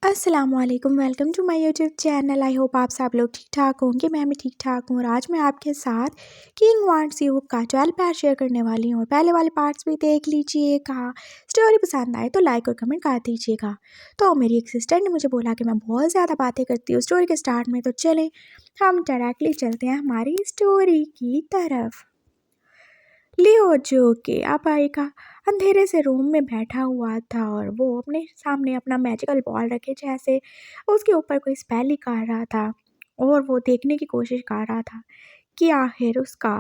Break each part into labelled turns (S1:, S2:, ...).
S1: अस्सलामुअलैकुम, welcome to my YouTube channel. I hope आप सब लोग ठीक ठाक होंगे। मैं भी ठीक ठाक हूँ और आज मैं आपके साथ किंग वांट्स यू का 12 पार्ट शेयर करने वाली हूँ और पहले वाले पार्ट्स भी देख लीजिएगा। स्टोरी पसंद आए तो लाइक और कमेंट कर दीजिएगा। तो मेरी एक सिस्टर ने मुझे बोला कि मैं बहुत ज़्यादा बातें करती हूँ स्टोरी के स्टार्ट में, तो चलें हम डायरेक्टली चलते हैं हमारी स्टोरी की तरफ। लियो जो कि अपाई का अंधेरे से रूम में बैठा हुआ था और वो अपने सामने अपना मैजिकल बॉल रखे जैसे उसके ऊपर कोई स्पेल ही कर रहा था और वो देखने की कोशिश कर रहा था कि आखिर उसका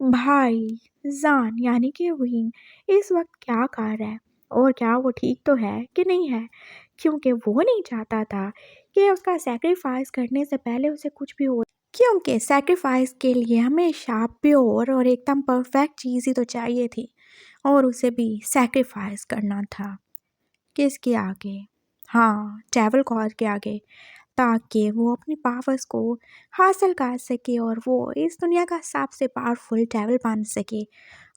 S1: भाई जान यानी कि विंग इस वक्त क्या कर रहा है और क्या वो ठीक तो है कि नहीं है, क्योंकि वो नहीं चाहता था कि उसका सेक्रीफाइस करने से पहले उसे कुछ भी हो, क्योंकि सैक्रिफाइस के लिए हमेशा प्योर और एकदम परफेक्ट चीज़ ही तो चाहिए थी और उसे भी सैक्रिफाइस करना था। किसके आगे? हाँ, डेविल गॉड के आगे, ताकि वो अपनी पावर्स को हासिल कर सके और वो इस दुनिया का सबसे पावरफुल डेविल बन सके।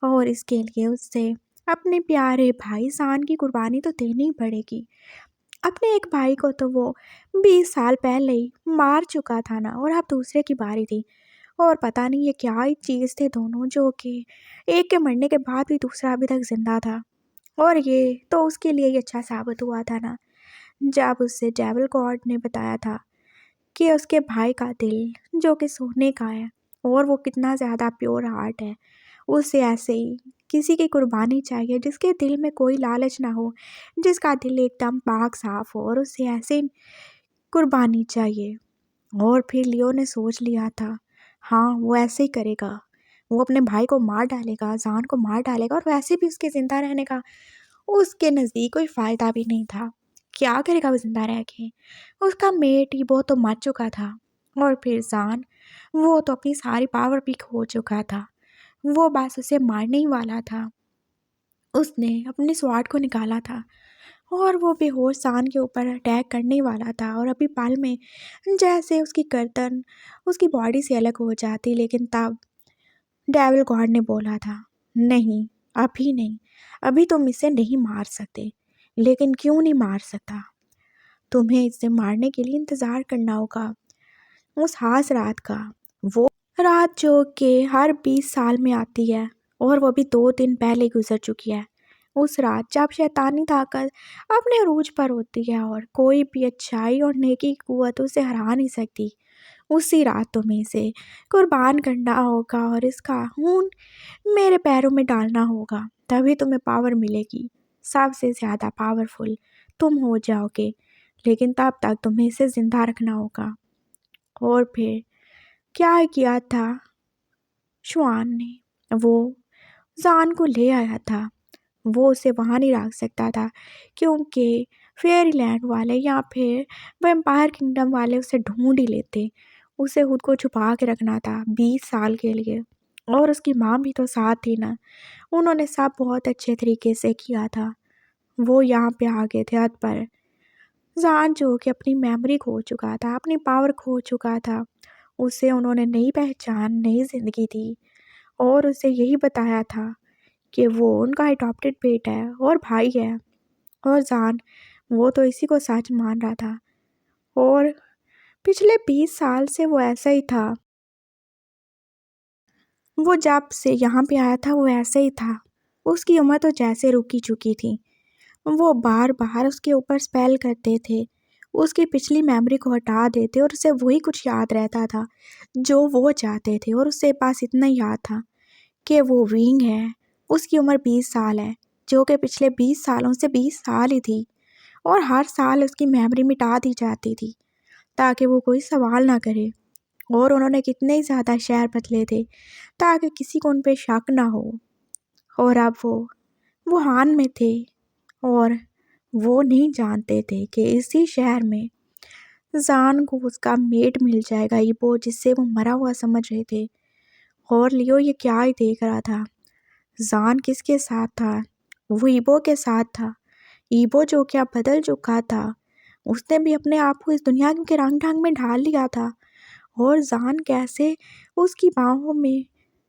S1: और इसके लिए उससे अपने प्यारे भाई जान की कुर्बानी तो देनी ही पड़ेगी। अपने एक भाई को तो वो 20 साल पहले ही मार चुका था ना, और अब दूसरे की बारी थी। और पता नहीं ये क्या ही चीज़ थे दोनों, जो कि एक के मरने के बाद भी दूसरा अभी तक जिंदा था। और ये तो उसके लिए ही अच्छा साबित हुआ था ना, जब उससे डेविल गॉड ने बताया था कि उसके भाई का दिल जो कि सोने का है और वो कितना ज़्यादा प्योर हार्ट है, उसे ऐसे ही किसी की कुर्बानी चाहिए जिसके दिल में कोई लालच ना हो, जिसका दिल एकदम पाक साफ हो, और उसे ऐसे कुर्बानी चाहिए। और फिर लियो ने सोच लिया था, हाँ वो ऐसे ही करेगा, वो अपने भाई को मार डालेगा, जान को मार डालेगा, और वैसे भी उसके ज़िंदा रहने का उसके नज़दीक कोई फ़ायदा भी नहीं था। क्या करेगा वो ज़िंदा रह के? उसका मेट ही वो तो मर चुका था, और फिर जान वो तो अपनी सारी पावर भी खो चुका था। वो बस उसे मारने ही वाला था। उसने अपने स्वॉर्ड को निकाला था और वो बेहोश जान के ऊपर अटैक करने वाला था, और अभी पल में जैसे उसकी गर्दन उसकी बॉडी से अलग हो जाती, लेकिन तब डेविल गॉड ने बोला था, नहीं, अभी नहीं, अभी तुम इसे नहीं मार सकते। लेकिन क्यों नहीं मार सकता? तुम्हें इसे मारने के लिए इंतज़ार करना होगा उस खास रात का। वो रात जो कि हर 20 साल में आती है और वो भी 2 दिन पहले गुजर चुकी है। उस रात जब शैतानी ताकत अपने अरूज पर होती है और कोई भी अच्छाई और नेकी की कुव्वत उसे हरा नहीं सकती, उसी रात तुम्हें इसे कुर्बान करना होगा और इसका खून मेरे पैरों में डालना होगा, तभी तुम्हें पावर मिलेगी। सबसे ज़्यादा पावरफुल तुम हो जाओगे, लेकिन तब तक तुम्हें इसे ज़िंदा रखना होगा। और फिर क्या किया था शुआन ने? वो जान को ले आया था। वो उसे वहाँ नहीं रख सकता था, क्योंकि फेयरीलैंड वाले या फिर वैम्पायर किंगडम वाले उसे ढूंढ ही लेते। उसे खुद को छुपा के रखना था 20 साल के लिए। और उसकी माँ भी तो साथ थी ना, उन्होंने सब बहुत अच्छे तरीके से किया था। वो यहाँ पे आ गए थे हद पर। जान जो कि अपनी मेमोरी खो चुका था, अपनी पावर खो चुका था, उसे उन्होंने नई पहचान नई ज़िंदगी दी और उसे यही बताया था कि वो उनका अडॉप्टेड बेटा है और भाई है। और जान वो तो इसी को सच मान रहा था, और पिछले 20 साल से वो ऐसा ही था। वो जब से यहाँ पे आया था वो ऐसे ही था। उसकी उम्र तो जैसे रुकी चुकी थी। वो बार बार उसके ऊपर स्पेल करते थे, उसकी पिछली मेमोरी को हटा देते और उसे वही कुछ याद रहता था जो वो चाहते थे, और उससे पास इतना ही याद था कि वो विंग है, उसकी उम्र 20 साल है, जो कि पिछले 20 सालों से 20 साल ही थी, और हर साल उसकी मेमोरी मिटा दी जाती थी ताकि वो कोई सवाल ना करे। और उन्होंने कितने ही ज़्यादा शहर बदले थे ताकि किसी को उन पे शक ना हो। और अब वो वुहान में थे और वो नहीं जानते थे कि इसी शहर में जान को उसका मेट मिल जाएगा, ईबो, जिससे वो मरा हुआ समझ रहे थे। और लियो ये क्या ही देख रहा था, जान किसके साथ था? वो ईबो के साथ था। ईबो जो क्या बदल चुका था, उसने भी अपने आप को इस दुनिया के रंग ढंग में ढाल लिया था। और जान कैसे उसकी बाहों में,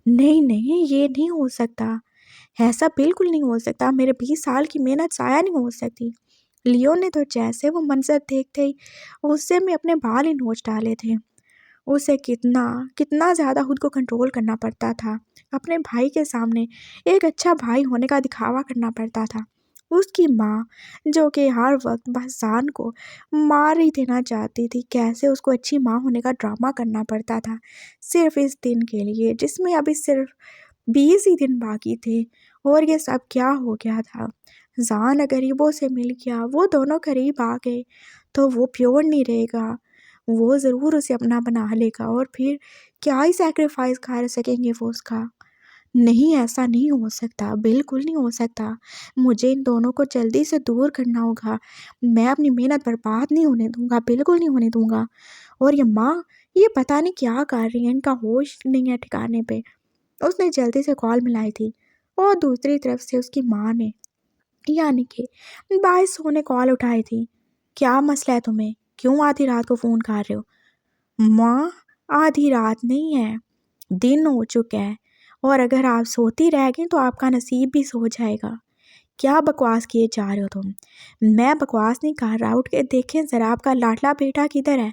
S1: नहीं नहीं ये नहीं हो सकता, ऐसा बिल्कुल नहीं हो सकता, मेरे 20 साल की मेहनत ज़ाया नहीं हो सकती। लियो ने तो जैसे वो मंजर देखते ही गुस्से में अपने बाल ही नोच डाले थे। उसे कितना कितना ज़्यादा खुद को कंट्रोल करना पड़ता था। अपने भाई के सामने एक अच्छा भाई होने का दिखावा करना पड़ता था। उसकी माँ जो कि हर वक्त बस जान को मार ही देना चाहती थी, कैसे उसको अच्छी माँ होने का ड्रामा करना पड़ता था सिर्फ इस दिन के लिए जिसमें अभी सिर्फ 20 ही दिन बाकी थे। और ये सब क्या हो गया था। जान अगर गरीबों से मिल गया, वो दोनों करीब आ गए, तो वो प्योर नहीं रहेगा, वो ज़रूर उसे अपना बना लेगा और फिर क्या ही सैक्रिफाइस कर सकेंगे वो उसका। नहीं, ऐसा नहीं हो सकता, बिल्कुल नहीं हो सकता। मुझे इन दोनों को जल्दी से दूर करना होगा। मैं अपनी मेहनत बर्बाद नहीं होने दूंगा, बिल्कुल नहीं होने दूंगा। और ये माँ, ये पता नहीं क्या कर रही है, इनका होश नहीं है ठिकाने पे। उसने जल्दी से कॉल मिलाई थी और दूसरी तरफ से उसकी माँ ने यानी कि बाईसों ने कॉल उठाई थी। क्या मसला है तुम्हें, क्यों आधी रात को फ़ोन कर रहे हो? माँ, आधी रात नहीं है, दिन हो चुका है, और अगर आप सोती रह गई तो आपका नसीब भी सो जाएगा। क्या बकवास किए जा रहे हो तुम? मैं बकवास नहीं कर रहा, उठ के देखें ज़रा आपका लाडला बेटा किधर है।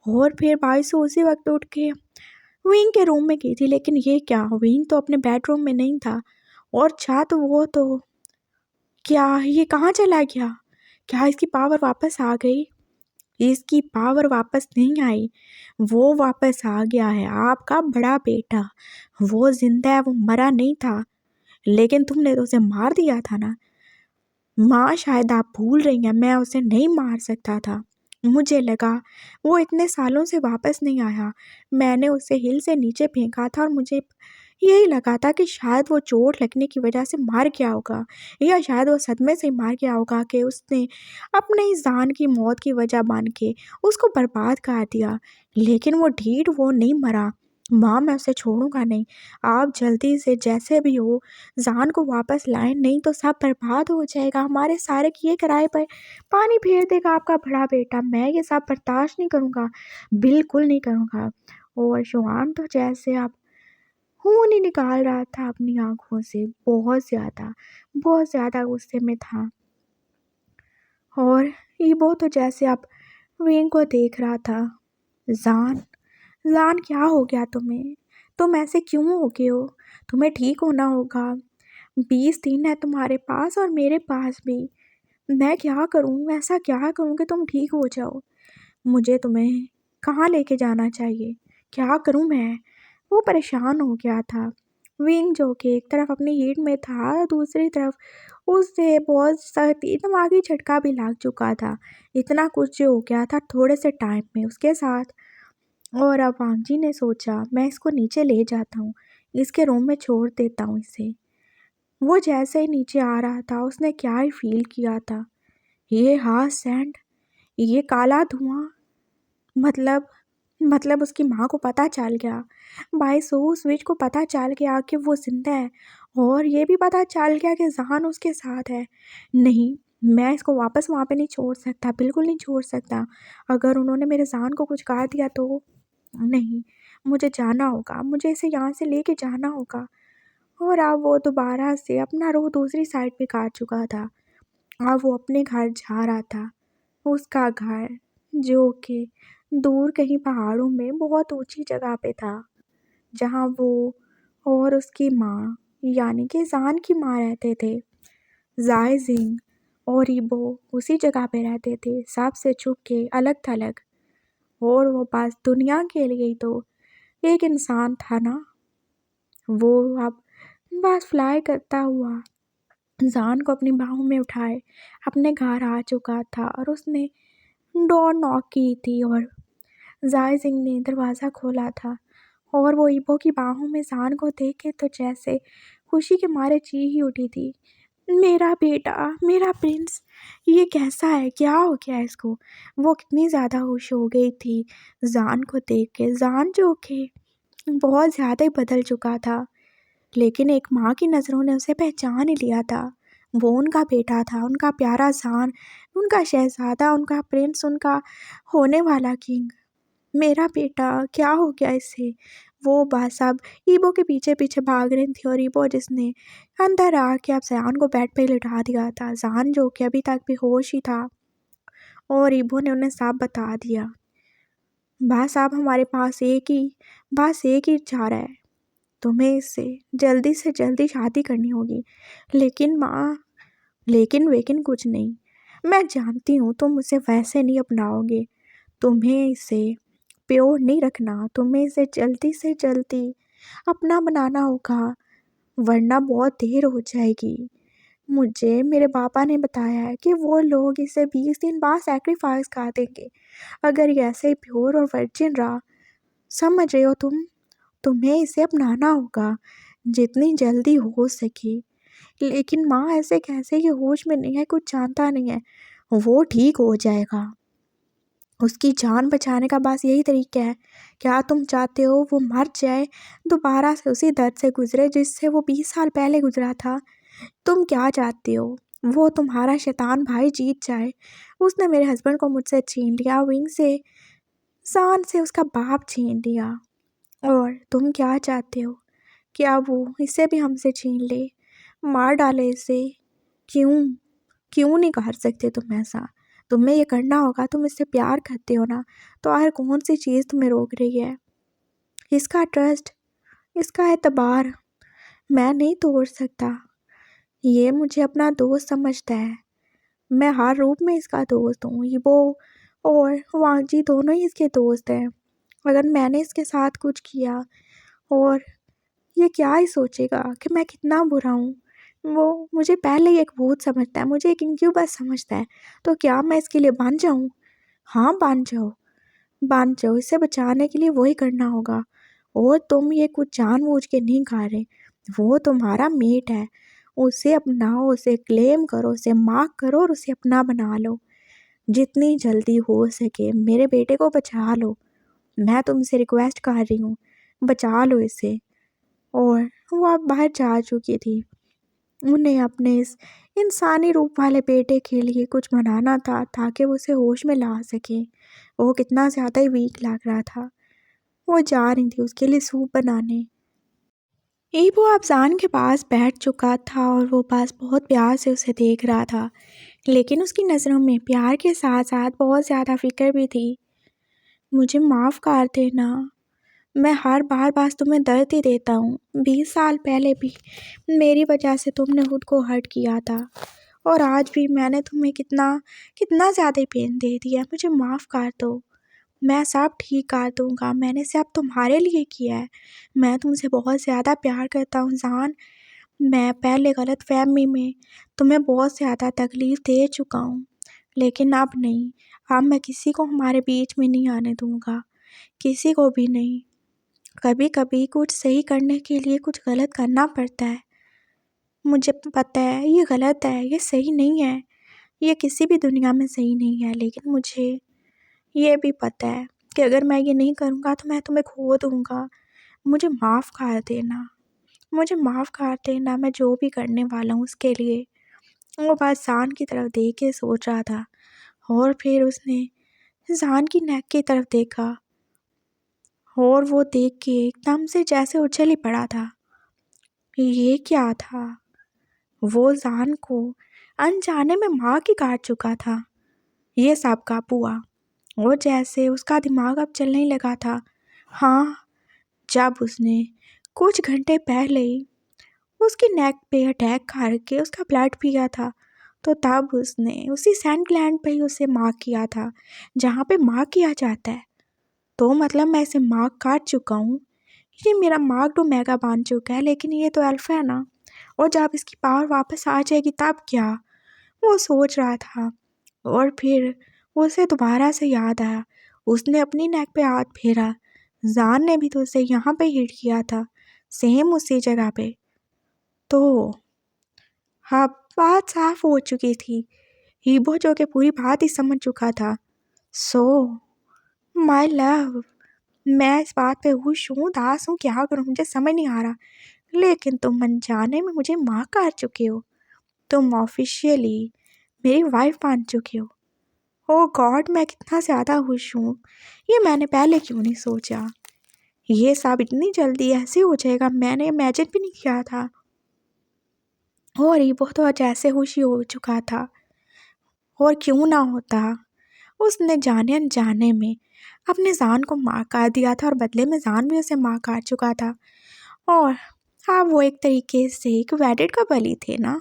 S1: और फिर बाईसों उसी वक्त उठ के विंग के रूम में गई थी, लेकिन ये क्या, विंग तो अपने बेडरूम में नहीं था। और छत वो तो क्या, ये कहाँ चला गया? क्या इसकी पावर वापस आ गई? इसकी पावर वापस नहीं आई, वो वापस आ गया है, आपका बड़ा बेटा। वो जिंदा है, वो मरा नहीं था, लेकिन तुमने तो उसे मार दिया था ना। माँ, शायद आप भूल रही हैं, मैं उसे नहीं मार सकता था। मुझे लगा वो इतने सालों से वापस नहीं आया। मैंने उसे हिल से नीचे फेंका था और मुझे यही लगा था कि शायद वो चोट लगने की वजह से मार गया होगा, या शायद वो सदमे से मार गया होगा कि उसने अपने ही जान की मौत की वजह मान के उसको बर्बाद कर दिया। लेकिन वो ढीठ, वो नहीं मरा। माँ, मैं उसे छोड़ूंगा नहीं। आप जल्दी से जैसे भी हो जान को वापस लाएं, नहीं तो सब बर्बाद हो जाएगा। हमारे सारे किए कराए पर पानी फेर देगा आपका बड़ा बेटा। मैं ये सब बर्दाश्त नहीं करूँगा, बिल्कुल नहीं करूँगा। और शुआन तो जैसे आप खून ही निकाल रहा था अपनी आँखों से, बहुत ज़्यादा गुस्से में था। और ईबो तो जैसे अब वेंग को देख रहा था। जान, जान क्या हो गया तुम्हें? तुम ऐसे क्यों हो गए हो? तुम्हें ठीक होना होगा। 20 दिन है तुम्हारे पास और मेरे पास भी। मैं क्या करूँ, ऐसा क्या करूँ कि तुम ठीक हो जाओ? मुझे तुम्हें कहाँ लेके जाना चाहिए, क्या करूँ मैं? वो परेशान हो गया था। विंग जो कि एक तरफ अपनी हीट में था, दूसरी तरफ उसे बहुत सख्ती दिमागी झटका भी लग चुका था। इतना कुछ जो हो गया था थोड़े से टाइम में उसके साथ। और अब वांगजी ने सोचा, मैं इसको नीचे ले जाता हूँ, इसके रूम में छोड़ देता हूँ इसे। वो जैसे ही नीचे आ रहा था, उसने क्या ही फील किया था। ये हाँ सैंड, ये काला धुआं, मतलब उसकी माँ को पता चल गया। बाईसो स्विच को पता चल गया कि वो जिंदा है, और ये भी पता चल गया कि जहान उसके साथ है। नहीं, मैं इसको वापस वहाँ पे नहीं छोड़ सकता, बिल्कुल नहीं छोड़ सकता। अगर उन्होंने मेरे जान को कुछ कहा दिया तो नहीं, मुझे जाना होगा, मुझे इसे यहाँ से लेके जाना होगा। और अब वो दोबारा से अपना रुख दूसरी साइड पे काट चुका था। अब वो अपने घर जा रहा था, उसका घर जो कि दूर कहीं पहाड़ों में बहुत ऊंची जगह पे था, जहाँ वो और उसकी माँ यानी कि जान की माँ रहते थे। जाय जिंग और ईबो उसी जगह पे रहते थे, सबसे छुप के अलग थलग। और वो बस दुनिया के लिए ही तो एक इंसान था ना। वो अब बस फ्लाई करता हुआ जान को अपनी बाहों में उठाए अपने घर आ चुका था, और उसने डोर नॉक की थी और जाय सिंह ने दरवाज़ा खोला था। और वो ईबो की बाहों में जान को देख के तो जैसे खुशी के मारे ची ही उठी थी। मेरा बेटा, मेरा प्रिंस, ये कैसा है, क्या हो गया इसको? वो कितनी ज़्यादा खुश हो गई थी जान को देख के। जान जो कि बहुत ज़्यादा ही बदल चुका था, लेकिन एक माँ की नज़रों ने उसे पहचान ही लिया था। वो उनका बेटा था, उनका प्यारा जान, उनका शहज़ादा, उनका प्रिंस, उनका होने वाला किंग। मेरा बेटा, क्या हो गया इसे? वो बात साहब ईबो के पीछे पीछे भाग रही थी और ईबो जिसने अंदर आके अब जान को बेड पे लिटा दिया था। जान जो कि अभी तक बेहोश ही था और ईबो ने उन्हें साफ बता दिया, बा साहब हमारे पास एक ही चारा है, तुम्हें इससे जल्दी से जल्दी शादी करनी होगी। लेकिन माँ, लेकिन वेकिन कुछ नहीं, मैं जानती हूँ तुम उसे वैसे नहीं अपनाओगे, तुम्हें इसे प्योर नहीं रखना, तुम्हें इसे जल्दी से जल्दी अपना बनाना होगा, वरना बहुत देर हो जाएगी। मुझे मेरे पापा ने बताया है कि वो लोग इसे 20 दिन बाद सेक्रीफाइस कर देंगे अगर ये ऐसे ही प्योर और वर्जिन रहा। समझ रहे हो तुम? तुम्हें इसे अपनाना होगा जितनी जल्दी हो सके। लेकिन माँ ऐसे कैसे, ये होश में नहीं है, कुछ जानता नहीं है। वो ठीक हो जाएगा, उसकी जान बचाने का बस यही तरीका है। क्या तुम चाहते हो वो मर जाए, दोबारा से उसी दर्द से गुजरे जिससे वो 20 साल पहले गुजरा था? तुम क्या चाहते हो वो तुम्हारा शैतान भाई जीत जाए? उसने मेरे हस्बैंड को मुझसे छीन लिया, विंग से, शान से उसका बाप छीन लिया। और तुम क्या चाहते हो? क्या वो इसे भी हमसे छीन ले, मार डाले इसे? क्यों क्यों नहीं कर सकते तुम ऐसा? तुम्हें ये करना होगा, तुम इससे प्यार करते हो ना, तो आखिर कौन सी चीज़ तुम्हें रोक रही है? इसका ट्रस्ट, इसका एतबार मैं नहीं तोड़ सकता। ये मुझे अपना दोस्त समझता है, मैं हर रूप में इसका दोस्त हूँ। ये वो और वांगजी दोनों ही इसके दोस्त हैं। अगर मैंने इसके साथ कुछ किया और ये क्या ही सोचेगा कि मैं कितना बुरा हूँ। वो मुझे पहले ही एक भूत समझता है, मुझे एक इंक्यूबस समझता है। तो क्या मैं इसके लिए बन जाऊँ? हाँ बन जाओ, बन जाओ, इसे बचाने के लिए वही करना होगा। और तुम ये कुछ जानबूझ के नहीं खा रहे, वो तुम्हारा मेट है, उसे अपनाओ, उसे क्लेम करो, उसे मार्क करो और उसे अपना बना लो। जितनी जल्दी हो सके मेरे बेटे को बचा लो, मैं तुमसे रिक्वेस्ट कर रही हूँ, बचा लो इसे। और वो अब बाहर जा चुकी थी। उन्हें अपने इस इंसानी रूप वाले बेटे के लिए कुछ बनाना था ताकि वो उसे होश में ला सके। वो कितना ज़्यादा ही वीक लग रहा था। वो जा रही थी उसके लिए सूप बनाने। ईबो अफजान के पास बैठ चुका था और वो पास बहुत प्यार से उसे देख रहा था, लेकिन उसकी नज़रों में प्यार के साथ साथ बहुत ज़्यादा फिक्र भी थी। मुझे माफ़ कर देना, मैं हर बार बस तुम्हें दर्द ही देता हूँ। 20 साल पहले भी मेरी वजह से तुमने खुद को हर्ट किया था और आज भी मैंने तुम्हें कितना कितना ज़्यादा पेन दे दिया। मुझे माफ़ कर दो, मैं सब ठीक कर दूँगा, मैंने सब तुम्हारे लिए किया है। मैं तुमसे बहुत ज़्यादा प्यार करता हूँ जान। मैं पहले गलतफहमी में तुम्हें बहुत ज़्यादा तकलीफ़ दे चुका हूँ, लेकिन अब नहीं। अब मैं किसी को हमारे बीच में नहीं आने दूँगा, किसी को भी नहीं। कभी कभी कुछ सही करने के लिए कुछ गलत करना पड़ता है। मुझे पता है ये गलत है, ये सही नहीं है, ये किसी भी दुनिया में सही नहीं है, लेकिन मुझे ये भी पता है कि अगर मैं ये नहीं करूँगा तो मैं तुम्हें खो दूँगा। मुझे माफ़ कर देना, मुझे माफ़ कर देना, मैं जो भी करने वाला हूँ उसके लिए। वो बस जान की तरफ देख के सोच रहा था और फिर उसने जान की नेक की तरफ देखा और वो देख के एकदम से जैसे उछल ही पड़ा था। ये क्या था? वो जान को अनजाने में माँ की काट चुका था। ये सब काबू हुआ और जैसे उसका दिमाग अब चलने लगा था। हाँ, जब उसने कुछ घंटे पहले ही उसकी नेक पे अटैक करके उसका ब्लड पिया था, तो तब उसने उसी सैंड ग्लैंड पे ही उसे मार्क किया था जहाँ पे मार्क किया जाता है। तो मतलब मैं इसे मार्क काट चुका हूँ, ये मेरा मार्क टू मेगा बन चुका है, लेकिन ये तो अल्फा है ना। और जब इसकी पावर वापस आ जाएगी तब क्या, वो सोच रहा था। और फिर उसे दोबारा से याद आया, उसने अपनी नेक पे हाथ फेरा, जान ने भी तो उसे यहाँ पे हिट किया था, सेम उसी जगह पे। तो हाँ, बात साफ हो चुकी थी। हीबो जो कि पूरी बात ही समझ चुका था। सो माय लव, मैं इस बात पे खुश हूँ, उदास हूँ, क्या करूँ मुझे समझ नहीं आ रहा। लेकिन तुम अनजाने में मुझे माँ कर चुके हो, तुम ऑफिशियली मेरी वाइफ बन चुके हो। ओह गॉड, मैं कितना ज़्यादा खुश हूँ, ये मैंने पहले क्यों नहीं सोचा। ये सब इतनी जल्दी ऐसे हो जाएगा, मैंने इमेजिन भी नहीं किया था। और ईबो तो जैसे होशी हो चुका था, और क्यों ना होता, उसने जाने अनजाने में अपने जान को मार काट दिया था और बदले में जान भी उसे मार काट चुका था। और अब वो एक तरीके से एक वेडिड का बलि थे ना।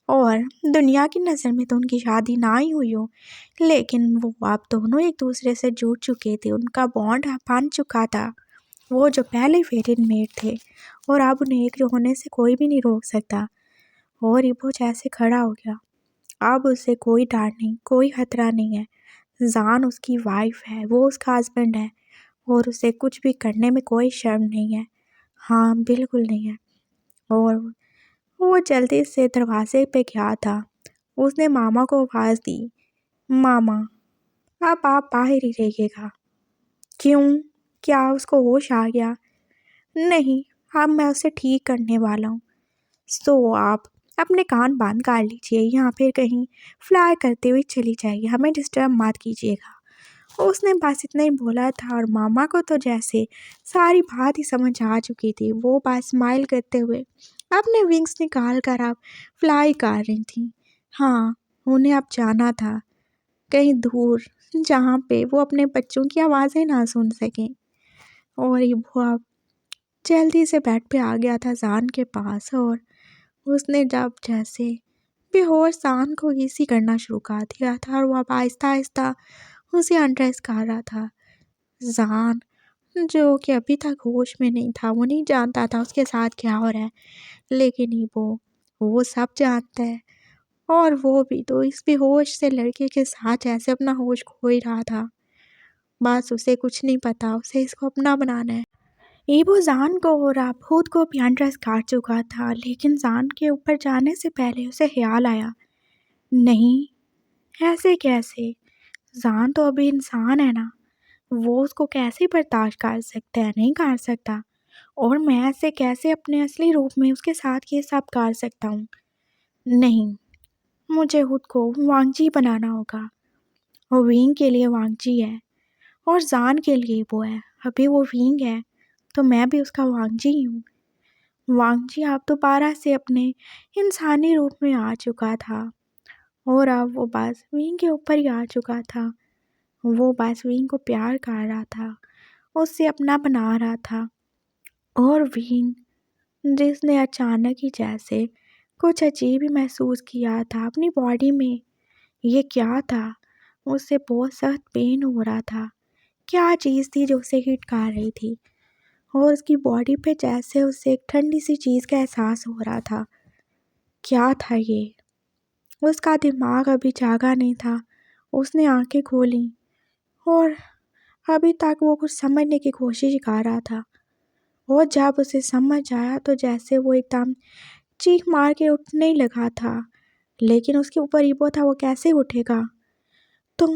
S1: और दुनिया की नज़र में तो उनकी शादी ना ही हुई हो, लेकिन वो अब दोनों एक दूसरे से जुड़ चुके थे, उनका बॉन्ड बन चुका था। वो जो पहले फेटेड मेट थे, और अब उन्हें एक होने से कोई भी नहीं रोक सकता। और इबो जैसे खड़ा हो गया, अब उसे कोई डर नहीं, कोई खतरा नहीं है। जान उसकी वाइफ है, वो उसका हस्बैंड है, और उसे कुछ भी करने में कोई शर्म नहीं है। हाँ, बिल्कुल नहीं है। और वो जल्दी से दरवाजे पे गया था। उसने मामा को आवाज़ दी, मामा अब आप बाहर ही रहिएगा। क्यों? क्या उसको होश आ गया? नहीं, अब मैं उसे ठीक करने वाला हूँ। सो आप अपने कान बंद कर लीजिए, यहाँ फिर कहीं फ्लाई करते हुए चली जाइए, हमें डिस्टर्ब मत कीजिएगा। उसने बस इतना ही बोला था, और मामा को तो जैसे सारी बात ही समझ आ चुकी थी। वो बस स्माइल करते हुए अपने विंग्स निकाल कर अब फ्लाई कर रही थी। हाँ, उन्हें अब जाना था कहीं दूर, जहाँ पे वो अपने बच्चों की आवाज़ें ना सुन सकें। और ये वो अब जल्दी से बेड पे आ गया था जान के पास, और उसने जब जैसे बेहोश जान को इसी करना शुरू कर दिया था, और वो अब आहिस्ता आहिस्ता उसे अनड्रेस कर रहा था। जान जो कि अभी तक होश में नहीं था, वो नहीं जानता था उसके साथ क्या हो रहा है, लेकिन वो सब जानता है। और वो भी तो इस बेहोश से लड़के के साथ ऐसे अपना होश खो ही रहा था। बस उसे कुछ नहीं पता, उसे इसको अपना बनाना है। ईबो जान को और अब खुद को भी अनड्रेस कर चुका था, लेकिन जान के ऊपर जाने से पहले उसे ख्याल आया, नहीं, ऐसे कैसे? जान तो अभी इंसान है ना, वो उसको कैसे बर्दाश्त कर सकता है? नहीं कर सकता। और मैं ऐसे कैसे अपने असली रूप में उसके साथ ये सब कर सकता हूँ? नहीं, मुझे खुद को वांगजी बनाना होगा। वो विंग के लिए वांगजी है, और जान के लिए वो है। अभी वो विंग है, तो मैं भी उसका वांगजी ही हूँ। वांगजी अब दोबारा से अपने इंसानी रूप में आ चुका था, और अब वो बस विंग के ऊपर ही आ चुका था। वो बस विंग को प्यार कर रहा था, उससे अपना बना रहा था। और विंग जिसने अचानक ही जैसे कुछ अजीब ही महसूस किया था अपनी बॉडी में। ये क्या था? उसे बहुत सख्त पेन हो रहा था। क्या चीज़ थी जो उसे हिट कर रही थी, और उसकी बॉडी पे जैसे उसे एक ठंडी सी चीज़ का एहसास हो रहा था। क्या था ये? उसका दिमाग अभी जागा नहीं था। उसने आंखें खोली, और अभी तक वो कुछ समझने की कोशिश कर रहा था। और जब उसे समझ आया तो जैसे वो एकदम चीख मार के उठने ही लगा था, लेकिन उसके ऊपर ईबो था, वो कैसे उठेगा? तुम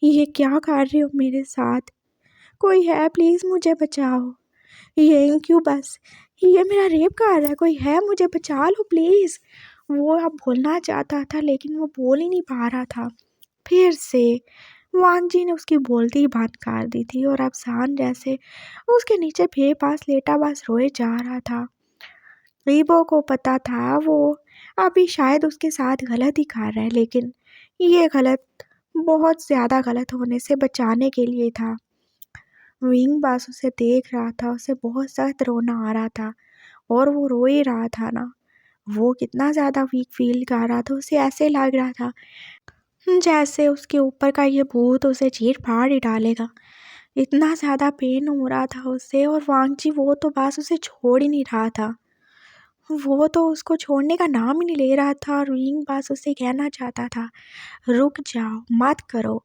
S1: ये क्या कर रही हो मेरे साथ? कोई है, प्लीज़ मुझे बचाओ। ये इंक्यूबस, ये मेरा रेप कर रहा है, कोई है, मुझे बचा लो प्लीज़। वो अब बोलना चाहता था, लेकिन वो बोल ही नहीं पा रहा था। फिर से वांगजी ने उसकी बोलती ही बंद कर दी थी, और अब जान जैसे उसके नीचे बेपास लेटा बस रोए जा रहा था। रीबो को पता था वो अभी शायद उसके साथ गलत ही कर रहा है, लेकिन ये गलत बहुत ज़्यादा गलत होने से बचाने के लिए था। विंग बस उसे देख रहा था, उसे बहुत सख्त रोना आ रहा था, और वो रो ही रहा था ना। वो कितना ज़्यादा वीक फील कर रहा था, उसे ऐसे लग रहा था जैसे उसके ऊपर का ये भूत उसे चीर फाड़ ही डालेगा। इतना ज़्यादा पेन हो रहा था उसे, और वांगजी वो तो बस उसे छोड़ ही नहीं रहा था। वो तो उसको छोड़ने का नाम ही नहीं ले रहा था, और विंग बस उसे कहना चाहता था, रुक जाओ, मत करो।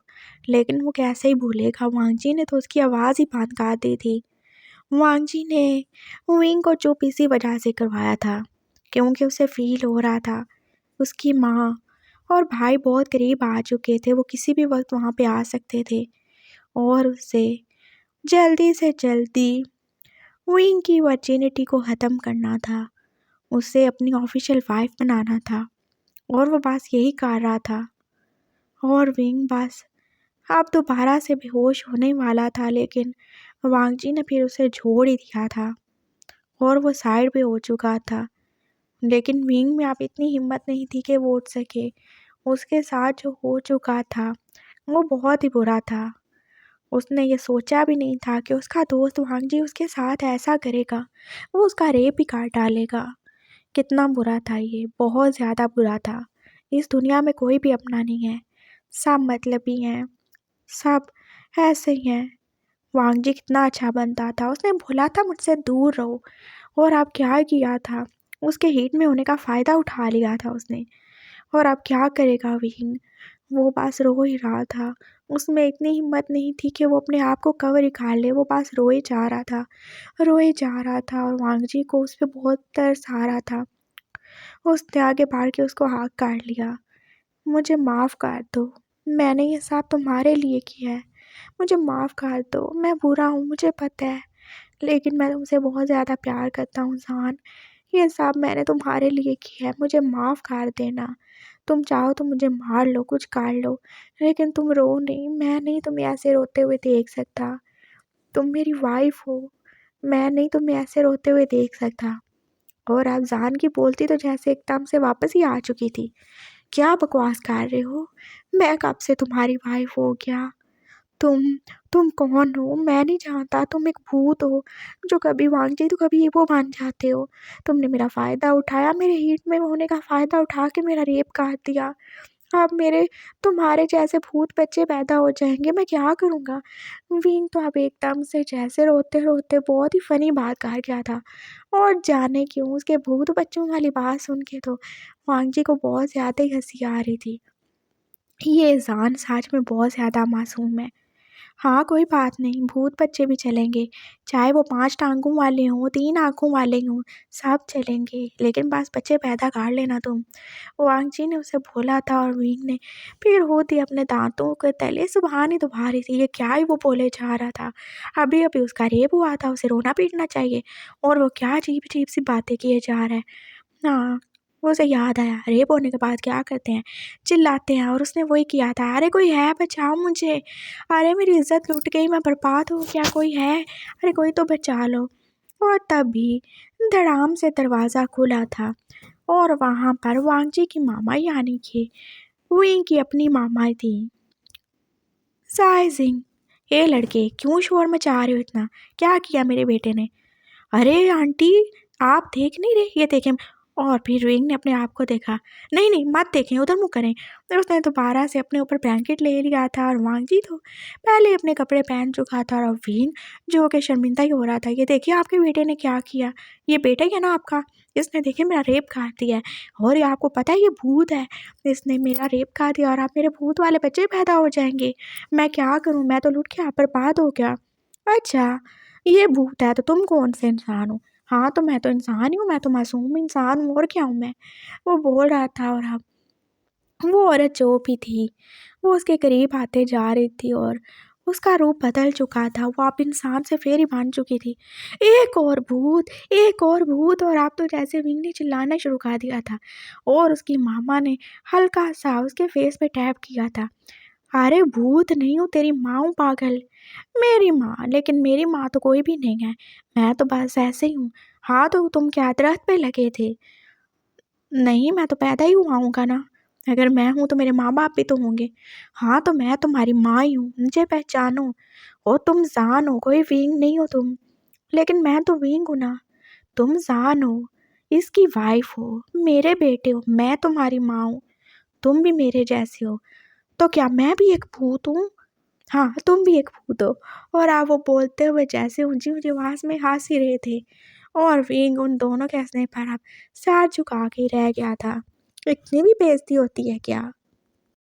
S1: लेकिन वो कैसे ही भूलेगा, वांगजी ने तो उसकी आवाज़ ही बंद कर दी थी। वांगजी ने विंग को चुप इसी वजह से करवाया था, क्योंकि उसे फील हो रहा था उसकी माँ और भाई बहुत करीब आ चुके थे, वो किसी भी वक्त वहाँ पे आ सकते थे, और उसे जल्दी से जल्दी विंग की वर्जिनिटी को ख़त्म करना था, उसे अपनी ऑफिशियल वाइफ बनाना था, और वो बस यही कर रहा था। और विंग बस अब दोबारा से बेहोश होने वाला था, लेकिन वांग जी ने फिर उसे छोड़ ही दिया था और वो साइड पे हो चुका था। लेकिन विंग में अब इतनी हिम्मत नहीं थी कि वो उठ सके। उसके साथ जो हो चुका था वो बहुत ही बुरा था। उसने ये सोचा भी नहीं था कि उसका दोस्त वांग जी उसके साथ ऐसा करेगा, वो उसका रेप भी कर डालेगा। कितना बुरा था ये, बहुत ज़्यादा बुरा था। इस दुनिया में कोई भी अपना नहीं है, सब मतलबी हैं, सब ऐसे ही हैं। वांग जी कितना अच्छा बनता था, उसने बोला था मुझसे दूर रहो, और अब क्या किया था, उसके हिट में होने का फ़ायदा उठा लिया था उसने। और अब क्या करेगा विंग, वो बस रो ही रहा था। उसमें इतनी हिम्मत नहीं थी कि वो अपने आप को कवर निकाल ले, वो बस रोए जा रहा था, रोए जा रहा था। और वांग जी को उस पर बहुत तरस आ रहा था। उसने आगे बढ़ के उसको हाथ काट लिया। मुझे माफ़ कर दो, मैंने ये सब तुम्हारे लिए किया है, मुझे माफ़ कर दो, मैं बुरा हूँ मुझे पता है, लेकिन मैं तुमसे बहुत ज़्यादा प्यार करता हूँ जान। ये सब मैंने तुम्हारे लिए किया है, मुझे माफ़ कर देना। तुम चाहो तो मुझे मार लो, कुछ कर लो, लेकिन तुम रो नहीं, मैं नहीं तुम्हें ऐसे रोते हुए देख सकता। तुम मेरी वाइफ हो, मैं नहीं तुम्हें ऐसे रोते हुए देख सकता। और आप जान की बोलती तो जैसे एकदम से वापस ही आ चुकी थी। क्या बकवास कर रहे हो, मैं कब से तुम्हारी वाइफ हो गया। तुम तुम कौन हो, मैं नहीं जानता। तुम एक भूत हो जो कभी वांगजी तो कभी वो बन जाते हो। तुमने मेरा फ़ायदा उठाया, मेरे हिट में होने का फ़ायदा उठा के मेरा रेप कर दिया। अब मेरे तुम्हारे जैसे भूत बच्चे पैदा हो जाएंगे, मैं क्या करूँगा। विंग तो अब एकदम से जैसे रोते रोते बहुत ही फ़नी बात कर गया था। और जाने क्यों उसके भूत बच्चों वाली बात सुन के तो वांगजी को बहुत ज़्यादा ही हंसी आ रही थी। ये जान सच में बहुत ज़्यादा मासूम है। हाँ, कोई बात नहीं, भूत बच्चे भी चलेंगे, चाहे वो 5 टाँगों वाले हों, 3 आँखों वाले हों, सब चलेंगे, लेकिन बस बच्चे पैदा कर लेना तुम। वांग जी ने उसे बोला था और विंग ने फिर होती अपने दांतों के तले सुबहानी दुबा रही थी। ये क्या ही वो बोले जा रहा था, अभी-अभी उसका रेप हुआ था, उसे रोना-पीटना चाहिए और वो क्या अजीब-अजीब सी बातें किए जा रहा है। हाँ, उसे याद आया, रेप होने के बाद क्या करते हैं, चिल्लाते हैं, और उसने वही किया था, अरे कोई है बचाओ मुझे, अरे मेरी इज्जत लुट गई, मैं बर्बाद हो गया, कोई है, अरे कोई तो बचा लो। और तभी धड़ाम से दरवाज़ा खुला था और वहाँ पर वांगजी की मामा यानी कि विंग की अपनी मामा थी। साइजिंग, ये लड़के क्यों शोर मचा रहे हो इतना, क्या किया मेरे बेटे ने। अरे आंटी, आप देख नहीं रहे, ये देखें। और फिर विंग ने अपने आप को देखा। नहीं नहीं, मत देखें, उधर मुँह करें। फिर उसने दोबारा से अपने ऊपर ब्लैंकेट ले लिया था और वांगजी तो पहले ही अपने कपड़े पहन चुका था। और विंग जो कि शर्मिंदा ही हो रहा था, ये देखिए आपके बेटे ने क्या किया, ये बेटा ही है ना आपका, इसने देखिए मेरा रेप कर दिया है, और ये आपको पता है ये भूत है, इसने मेरा रेप कर दिया और आप मेरे भूत वाले बच्चे पैदा हो जाएंगे। मैं क्या करूँ, मैं तो लुट के आप बर्बाद हो गया। अच्छा, ये भूत है तो तुम कौन से इंसान हो। हाँ, तो मैं तो इंसान ही हूँ, मैं तो मासूम इंसान हूँ, और क्या हूँ मैं। वो बोल रहा था और अब वो औरत जो भी थी, वो उसके करीब आते जा रही थी और उसका रूप बदल चुका था, वो अब इंसान से फेरी बन चुकी थी। एक और भूत, एक और भूत, और आप तो जैसे विंग ने चिल्लाना शुरू कर दिया था और उसकी मामा ने हल्का सा उसके फेस पे टैप किया था। अरे भूत नहीं हूँ, तेरी माँ हूँ पागल। मेरी माँ, लेकिन मेरी माँ तो कोई भी नहीं है, मैं तो बस ऐसे ही हूँ। हाँ, तो तुम क्या दरख्त पे लगे थे। नहीं, मैं तो पैदा ही हुआ हूँगा ना, अगर मैं हूँ तो मेरे माँ बाप भी तो होंगे। हाँ, तो मैं तुम्हारी माँ ही हूँ, मुझे पहचानो। और तुम जान हो, कोई विंग नहीं हो तुम। लेकिन मैं तो विंग हूँ ना, तुम जान हो, इसकी वाइफ हो, मेरे बेटे हो, मैं तुम्हारी माँ हूँ, तुम भी मेरे जैसे हो। तो क्या मैं भी एक भूत हूँ। हाँ, तुम भी एक भूत हो। और आप वो बोलते हुए जैसे ऊँची-ऊँची आवाज़ में हँस ही रहे थे और विंग उन दोनों के हँसने पर अब सर झुका के रह गया था। इतनी भी बेइज़्ज़ती होती है क्या?